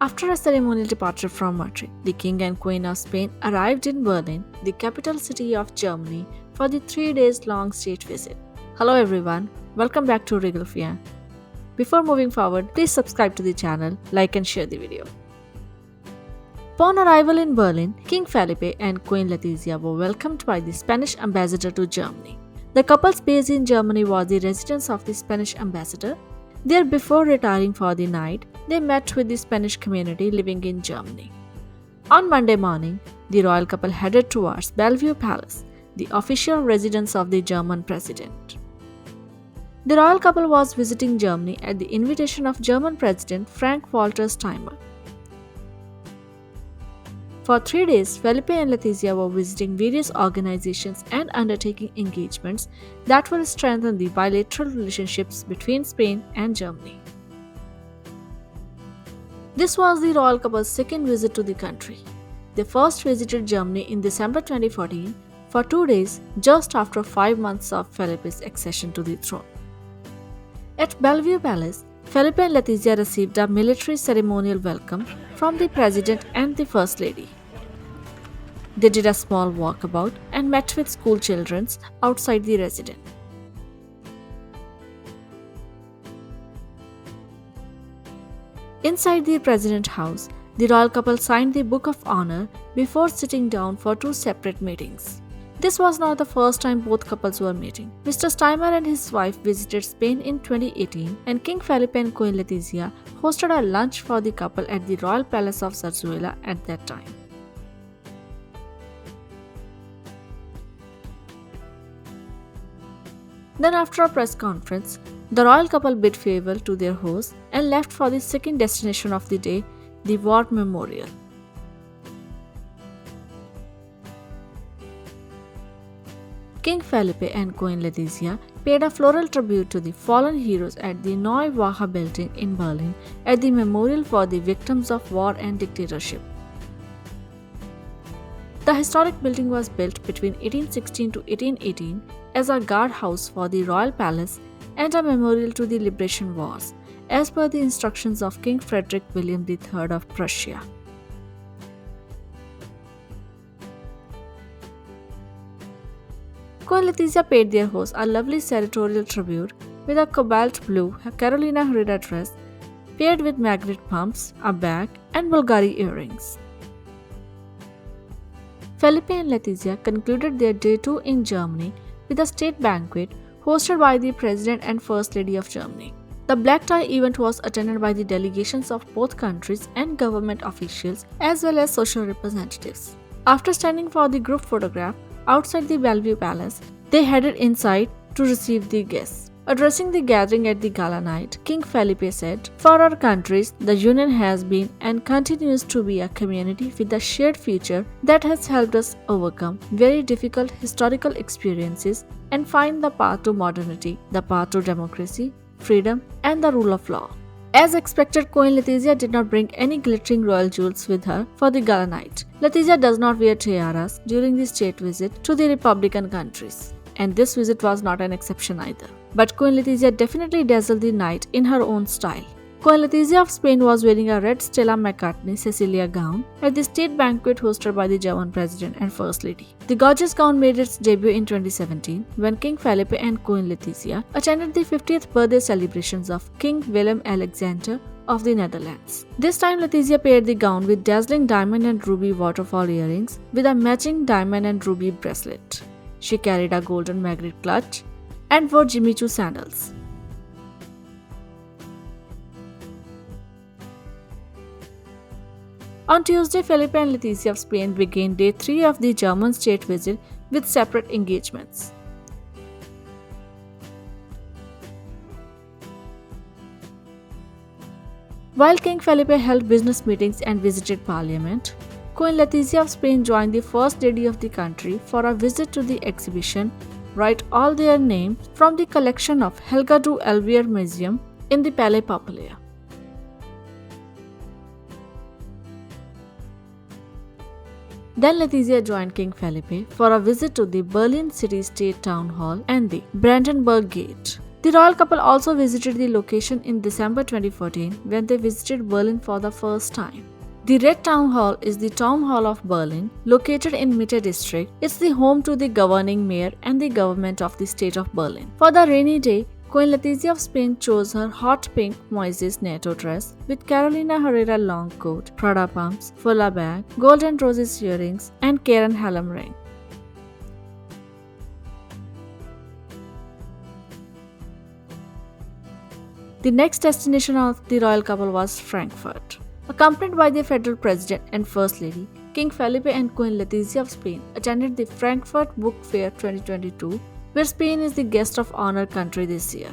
After a ceremonial departure from Madrid, the King and Queen of Spain arrived in Berlin, the capital city of Germany, for the 3 days long state visit. Hello everyone, welcome back to Regal Fian. Before moving forward, please subscribe to the channel, like and share the video. Upon arrival in Berlin, King Felipe and Queen Letizia were welcomed by the Spanish ambassador to Germany. The couple's base in Germany was the residence of the Spanish ambassador. There, before retiring for the night, they met with the Spanish community living in Germany. On Monday morning, the royal couple headed towards Bellevue Palace, the official residence of the German president. The royal couple was visiting Germany at the invitation of German President Frank-Walter Steinmeier. For 3 days, Felipe and Letizia were visiting various organizations and undertaking engagements that will strengthen the bilateral relationships between Spain and Germany. This was the royal couple's second visit to the country. They first visited Germany in December 2014 for 2 days, just after 5 months of Felipe's accession to the throne. At Bellevue Palace, Felipe and Letizia received a military ceremonial welcome from the President and the First Lady. They did a small walkabout and met with school children outside the residence. Inside the President House, the royal couple signed the Book of Honor before sitting down for 2 separate meetings. This was not the first time both couples were meeting. Mr. Steinmeier and his wife visited Spain in 2018, and King Felipe and Queen Letizia hosted a lunch for the couple at the Royal Palace of Zarzuela at that time. Then, after a press conference, the royal couple bid farewell to their host and left for the second destination of the day, the War Memorial. King Felipe and Queen Letizia paid a floral tribute to the fallen heroes at the Neue Wache building in Berlin at the Memorial for the Victims of War and Dictatorship. The historic building was built between 1816 to 1818 as a guardhouse for the royal palace and a memorial to the liberation wars, as per the instructions of King Frederick William III of Prussia. Queen Letizia paid their host a lovely sartorial tribute with a cobalt blue Carolina Herrera dress paired with magnet pumps, a bag, and Bulgari earrings. Felipe and Letizia concluded their day 2 in Germany with a state banquet hosted by the President and First Lady of Germany. The black tie event was attended by the delegations of both countries and government officials as well as social representatives. After standing for the group photograph outside the Bellevue Palace, they headed inside to receive the guests. Addressing the gathering at the gala night, King Felipe said, "For our countries, the Union has been and continues to be a community with a shared future that has helped us overcome very difficult historical experiences and find the path to modernity, the path to democracy, freedom, and the rule of law." As expected, Queen Letizia did not bring any glittering royal jewels with her for the gala night. Letizia does not wear tiaras during the state visit to the Republican countries, and this visit was not an exception either. But Queen Letizia definitely dazzled the night in her own style. Queen Letizia of Spain was wearing a red Stella McCartney Cecilia gown at the state banquet hosted by the German President and First Lady. The gorgeous gown made its debut in 2017 when King Felipe and Queen Letizia attended the 50th birthday celebrations of King Willem Alexander of the Netherlands. This time, Letizia paired the gown with dazzling diamond and ruby waterfall earrings with a matching diamond and ruby bracelet. She carried a golden magnet clutch and wore Jimmy Choo sandals. On Tuesday, Felipe and Letizia of Spain began day 3 of the German state visit with separate engagements. While King Felipe held business meetings and visited Parliament, Queen Letizia of Spain joined the First Lady of the country for a visit to the exhibition Write All Their Names from the collection of Helga du Elvier Museum in the Palais Populaire. Then Letizia joined King Felipe for a visit to the Berlin City State Town Hall and the Brandenburg Gate. The royal couple also visited the location in December 2014 when they visited Berlin for the first time. The Red Town Hall is the town hall of Berlin, located in Mitte district. It's the home to the governing mayor and the government of the state of Berlin. For the rainy day, Queen Letizia of Spain chose her hot pink moisés NATO dress with Carolina Herrera long coat, Prada pumps, Fulla bag, golden roses earrings, and Karen Hallam ring. The next destination of the royal couple was Frankfurt. Accompanied by the federal president and first lady, King Felipe and Queen Letizia of Spain attended the Frankfurt Book Fair 2022, where Spain is the guest of honor country this year.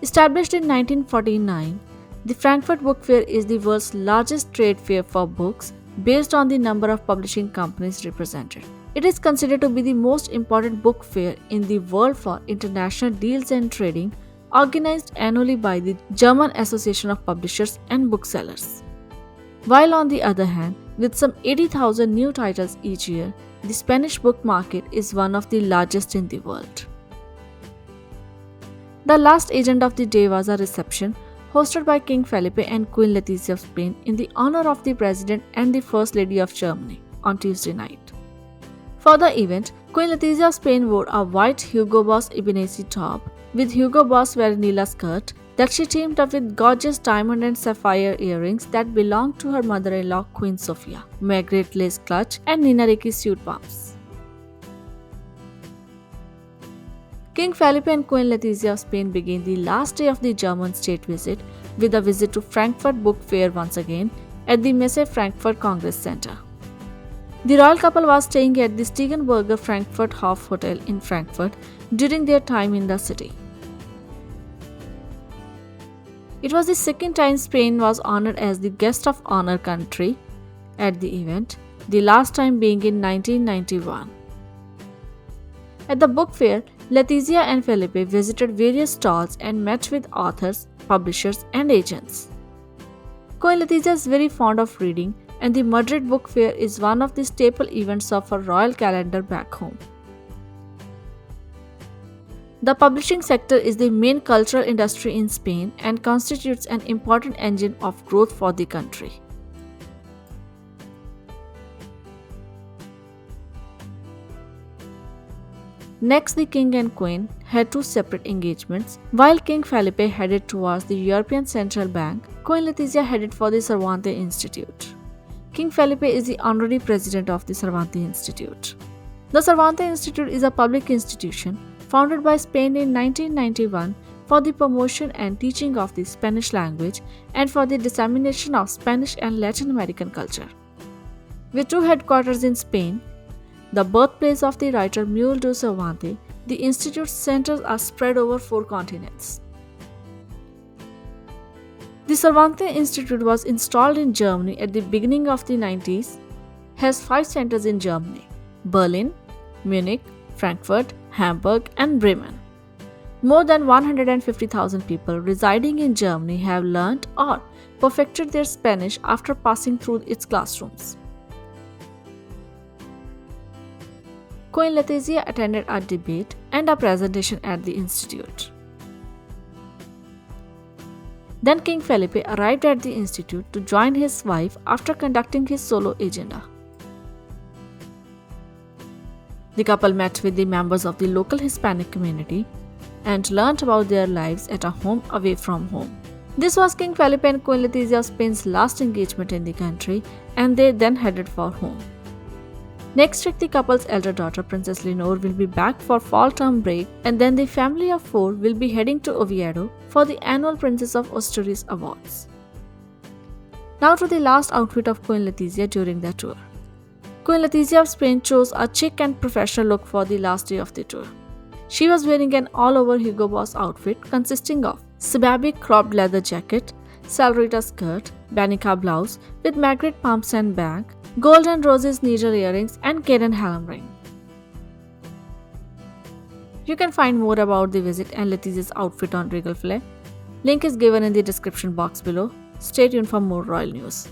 Established in 1949, the Frankfurt Book Fair is the world's largest trade fair for books based on the number of publishing companies represented. It is considered to be the most important book fair in the world for international deals and trading, organized annually by the German Association of Publishers and Booksellers. While on the other hand, with some 80,000 new titles each year, the Spanish book market is one of the largest in the world. The last event of the day was a reception hosted by King Felipe and Queen Letizia of Spain in the honor of the President and the First Lady of Germany on Tuesday night. For the event, Queen Letizia of Spain wore a white Hugo Boss Ibanez top with Hugo Boss Vanilla skirt that she teamed up with gorgeous diamond and sapphire earrings that belonged to her mother-in-law Queen Sofia, Margaret lace clutch, and Nina Ricci suit pumps. King Felipe and Queen Letizia of Spain began the last day of the German state visit with a visit to Frankfurt Book Fair once again at the Messe Frankfurt Congress Center. The royal couple was staying at the Stegenberger Frankfurt Hof Hotel in Frankfurt during their time in the city. It was the second time Spain was honored as the guest of honor country at the event, the last time being in 1991. At the book fair, Letizia and Felipe visited various stalls and met with authors, publishers, and agents. Queen Letizia is very fond of reading, and the Madrid Book Fair is one of the staple events of her royal calendar back home. The publishing sector is the main cultural industry in Spain and constitutes an important engine of growth for the country. Next, the King and Queen had two separate engagements. While King Felipe headed towards the European Central Bank, Queen Letizia headed for the Cervantes Institute. King Felipe is the honorary president of the Cervantes Institute. The Cervantes Institute is a public institution founded by Spain in 1991 for the promotion and teaching of the Spanish language and for the dissemination of Spanish and Latin American culture. With two headquarters in Spain, the birthplace of the writer Miguel de Cervantes, the institute's centers are spread over 4 continents. The Cervantes Institute was installed in Germany at the beginning of the 90s, has 5 centers in Germany: Berlin, Munich, Frankfurt, Hamburg, and Bremen. More than 150,000 people residing in Germany have learned or perfected their Spanish after passing through its classrooms. Queen Letizia attended a debate and a presentation at the institute. Then King Felipe arrived at the institute to join his wife after conducting his solo agenda. The couple met with the members of the local Hispanic community and learned about their lives at a home away from home. This was King Felipe and Queen Letizia of Spain's last engagement in the country, and they then headed for home. Next week, the couple's elder daughter, Princess Leonor, will be back for fall term break, and then the family of 4 will be heading to Oviedo for the annual Princess of Asturias Awards. Now to the last outfit of Queen Letizia during the tour. Queen Letizia of Spain chose a chic and professional look for the last day of the tour. She was wearing an all-over Hugo Boss outfit consisting of Sababi cropped leather jacket, Salrita skirt, Banica blouse with Margaret pumps and bag, gold and roses needle earrings, and Karen Hallam ring. You can find more about the visit and Letizia's outfit on Regal Flare. Link is given in the description box below. Stay tuned for more royal news.